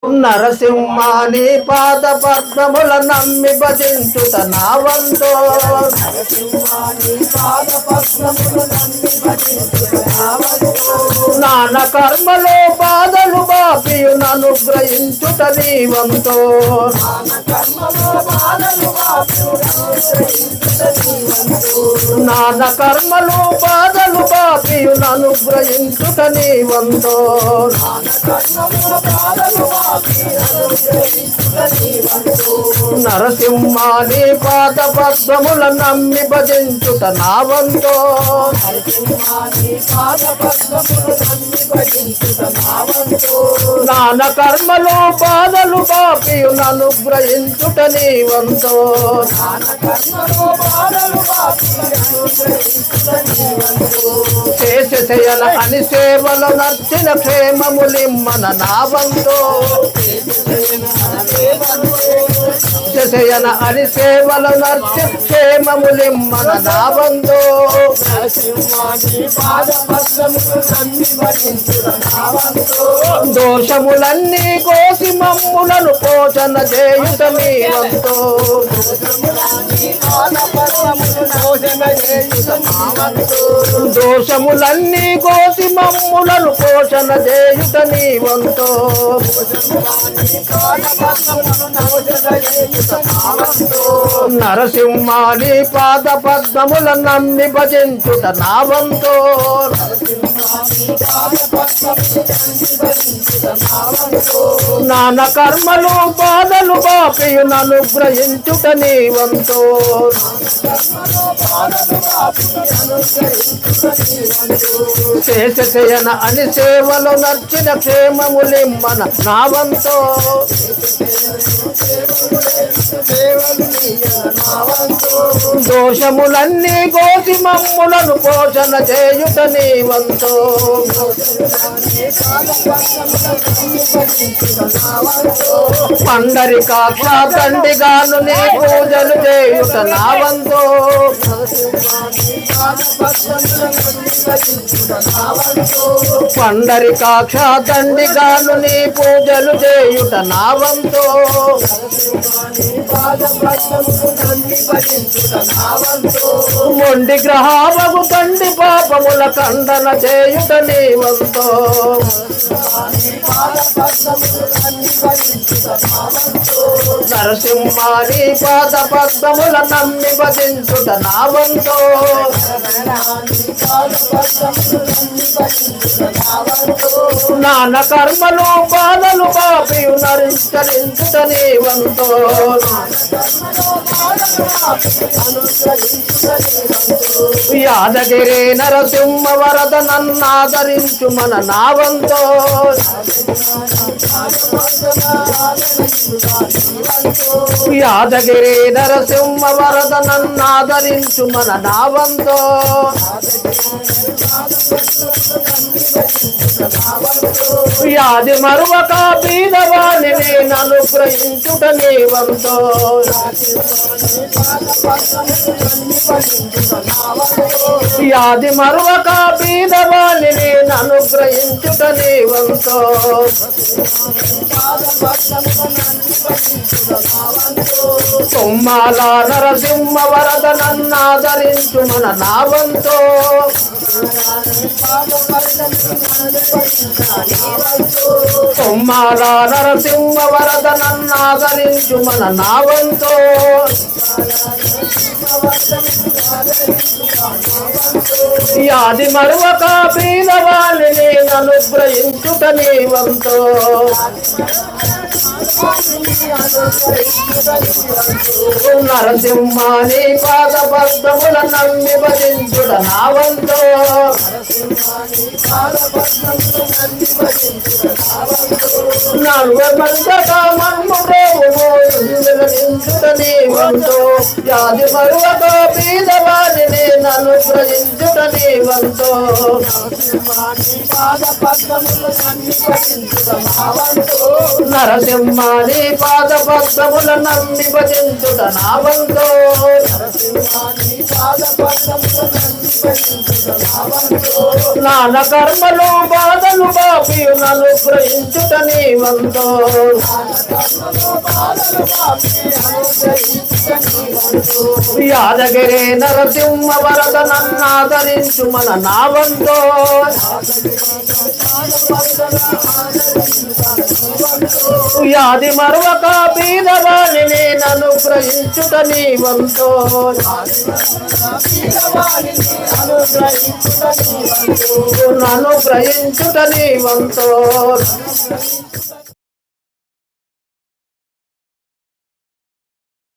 నరసింహాని పాద పద్మముల నమ్మి భజించుట నా వంతో నాన కర్మలో బాధలు బాపియు అనుగ్రహించుట నీ వంతో నాన కర్మలు బాధలు బాపియు అనుగ్రహించుట నీ వంతో నరసింహాని పాద పద్మముల నమ్మి భజించుట నా వంతో నాన కర్మలో బాధలు బాపియు అనుగ్రహించుట నీ వంతో శేషశయన అని సేవలు నర్చిన క్షేమములిమ్మన నా వంతో శేషశయన అని సేవలు నర్చి క్షేమములిమ్మన నా వంతో దోషములన్నీ కోసి మమ్ములను పోషణ చేయుట నీ వంతో దోషములన్నీ కోసి మమ్ములను పోషణ చేయుట నీ వంతో నరసింహాని పాద పద్మముల నమ్మి భజించుట నా వంతో నాన కర్మలు బాధలు బాపియు అనుగ్రహించుట నీ వంతో శేషశయన అని సేవలు నర్చిన క్షేమములిమ్మన నా వంతో దోషములన్నీ కోసి మమ్ములను పోషణ చేయుట నీ వంతో పండరికాక్ష తండ్రిగాను నీ పూజలు చేయుట నా వంతో పండరికాక్ష తండ్రిగాను నీ పూజలు చేయుట నా వంతో మొండి గ్రహాలకు తండ్రి పాపముల ఖండన చేయుట నీ వంతో నరసింహాని పాద పద్మముల నమ్మి భజించుట నా వంతో నాన కర్మలు బాధలు బాపియు నరించరించుట నీ వంతో యాదగిరి నరసింహ వరద నన్నాదరించు మన నా వంతో యాదగిరి నరసింహ వరద నన్నాదరించు మన నా వంతో యాది మరువక బీదవాణిని అనుగ్రహించుట నీ వంతో యాది మరువక బీదవాణిని అనుగ్రహించుట నీ వంతో తుమ్మాల నరసింహ వరద నన్నాదరించు మన నా వంతో తుమ్మాల నరసింహ వరద నన్నాదరించు మన నా వంతో యాది మరువక బీదవాణిని అనుగ్రహించుట నీ వంతో నరసింహాని పాద పద్మముల నమ్మి భజించుట నా వంతో నలుగంతటా మన్ము నించుట నీ వంతో యాది మరువక బీదవాణిని అనుగ్రహించుట నీ వంతో నరసింహ నీ పాద పద్మముల నమ్మి భజించుట నా వంతో నాన కర్మలు బాధలు బాపియు నన్ను గ్రహించుట నీ వంతో యాదగిరి నరసింహ వరద నన్నాదరించు మన నా వంతో యాది మరొక బీదవాణిని నన్ను గ్రహించుట నీ వంతో నన్ను గ్రహించుట నీ వంతో